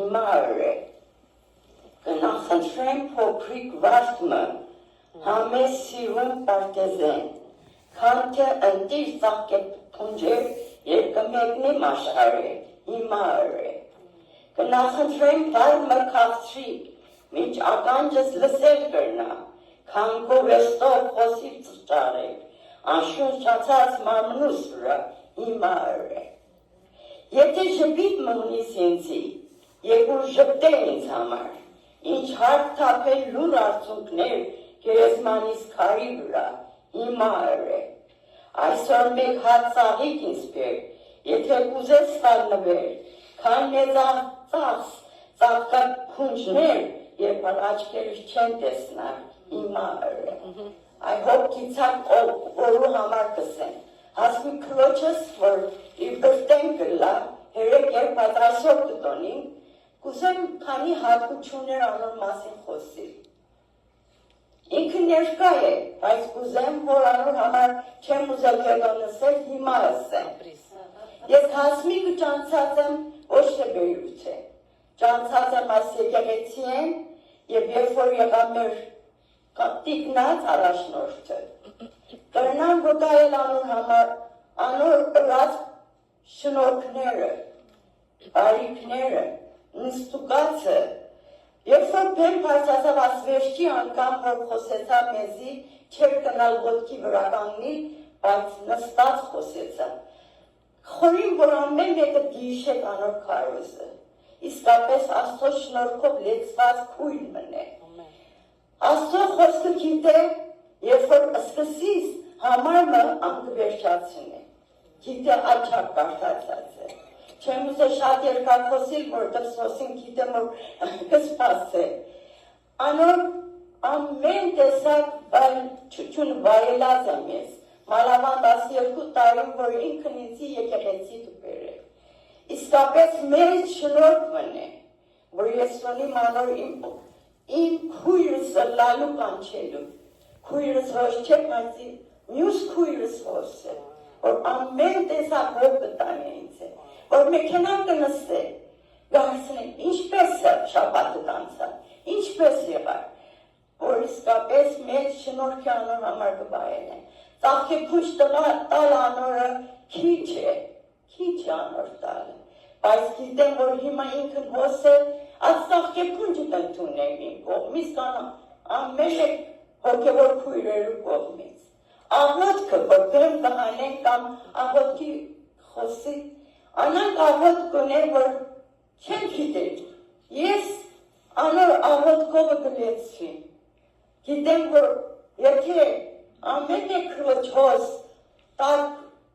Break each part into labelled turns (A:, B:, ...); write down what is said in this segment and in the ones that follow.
A: հիմա է կնախընտրեմ փոքրիկ վարդը համես սիրուն պարտեզեն քան թե ընտիր ծաղկետ փունջեր երկմեկնի մաշարե հիմա է կնախընտրեմ բարմը քաղցրի մինչ ականջս լսել կրնա քան գովեստով խոսիվ ծճարեք անշուն շացած մարմնուս վրա հիմա է Եթե ժպիտ մնիս ինձի, երկուր ժպտե ինձ համար, ինչ հարկ թապել լուր արցունքներ գերեզմանիս քարի վրա, հիմա է, այսօր մեկ հատ ծաղիկ ինձ բեր, եթե կուզես ստաննվեր, քան ծաղկատ փունջներ, երբ աչքերս չեն տեսնար, հիմա է, այհոբ կիցակ օրու համար կսեն, Հասմի քրոջս, որ իր բրտեն կլա, հերեք երբ պատրասով կտոնին, կուզեմ քանի հատկություններ անոր մասին խոսիլ։ Ինքը ներկա է, բայց կուզեմ, որ անոր համար չեմ ուզել կետոնսել, հիմա ասեմ։ Ես Հասմի կճանցած եմ, ոչ թե բերույթ է։ Ճանցած եմ այս եկեղեցի են, և երբ որ եղավ մեր տիկնած առաջնորդը։ Կրնան վկայել անոր համար, անոր ըրած շնորհքները, բարիքները, նստուկացը, երբ որ բեմ բարձրացավ ասվերջի անգամ, որ խոսեցա մեզի, չեր կնալ ոտքի վրա կանգնի, բայց նստած խոսեցա։ Խորին, որ ամեն մեկը դիշեք անոր քարոզը, իսկապես Աստծո շնորհքով լեցված քույր մնե։ Աստծո խոսքը գիտե, Երբ որ սկսիս համարը անգվերջացին է, գիտե աչակ կարտացած է, չեմ ուզե շատ երկար խոսիլ, որտեղ սոսին գիտեմ, որ կսպաս է, անոր ամեն տեսակ ճություն վայելած եմ ես, մալավան 12 տարում, որ ինքն ինձի եկեղեցի դուպեր է, իսկապես մեծ շնորհք մնե, որ ես սոնիմ անոր իմ քույրս լալու կանչելու, Քույրս ոչ չէ, բայց մյուս քույրս ոսս է, որ ամեն տեսակ հով կտանի ինձ է, որ մեքենան կնստե, գարսնեն, ինչպես է շաբաթը տանցա, ինչպես եղար, որ իսկապես մեծ շնորհքի անոր համար կբայել են, ծաղկե փունջ տալ անորը քիչ է անոր տալը, բայց գիտեմ, որ հիմա ինքն հոս է, այս ծաղկե փունջը կընդունեմ իմ կողմից կանամ, ամեն եք հոգևոր քույրերու կողմից։ Աղոտքը, որ բեմ կհանենք կամ աղոտքի խոսի, անանք աղոտ կուներ, որ չեն գիտել, ես անոր աղոտքովը կլեցվի, գիտեմ, որ եթե ամեն է քրոջ հոս տակ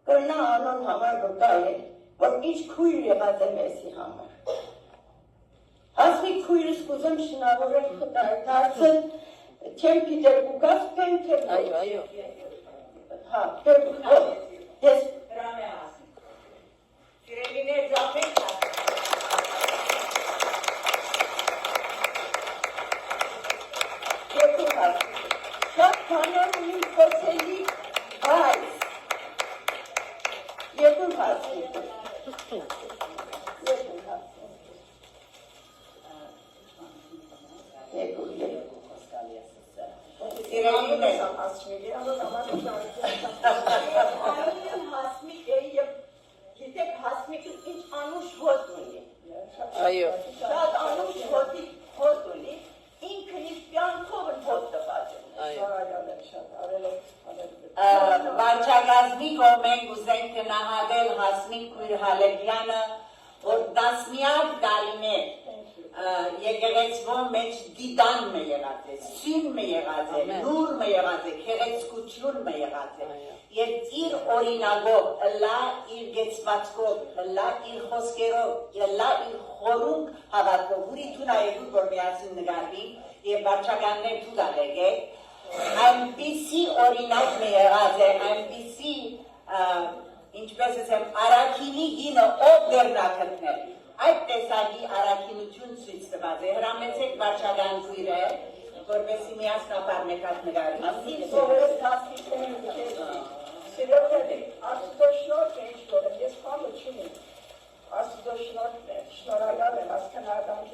A: կրնա անոր համար վկայել, որ ինչ քույր եղած է մեզի համար։ Հասմի քույրս կուզեմ շնորհել խտարդարձը Չեմ գիտեր կուկաս պեն թե այո հա ես հրամե ասեմ Սիրելիներ ձախեք երկու հաս շատ բաներ ունիմ խոսելի բայց երկու հաս Սիրելիներ հասմիկ է և գիտեք հասմիկը ինչ անուշ հոտ ունի շատ անուշ հոտ ունի ինքն իր պյանքով են հոտ տված
B: վարչագազմի կողմենք ուզենք կնահատել Հասմիկ քույր Հալեբյանը որ տասնյակ տարիներ եկեղեցվո մեջ դիդան մը եղած է, սյուն մը եղած է, նուր մը եղած է, քեղեցկություն մը եղած է և իր օրինագով, լա իր գեցվածքով, լա իր խոսքերով, լա իր խորունկ հավատքով, ուրի թու նայելու որ միասին նգարվի և վարչականներ թու դալեգեք, այնպիսի օրինակ մը եղած է, այնպիսի, ինչպես ասեմ, առաքինի գինը ով վերնակրտնել, Այդ տեսակի առաքինություն ցույց տված է, հրամեցեք վարչական քույրը, որպեսզի միասնաբար մեկած նկարի։
A: Ասին սովորես հասկիցեն սիրողների, Աստծո շնորհք է ինչ որը, ես համը չունեմ, Աստծո շնորհքն է, շնորհակալ եմ հասկանալի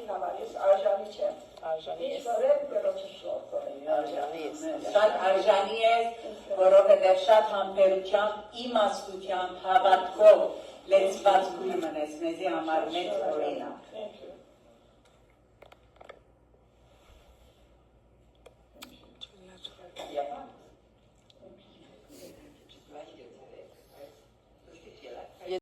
C: արժանի ես։
A: Որև գրոչը շլոքորի։
C: Արժանի ես։
B: Շատ արժանի ես, որովհետև շատ համբերությամբ, իմաստությամբ, հավատքով լեցված քույր մնես, մեզի համար մեծ օրինակ։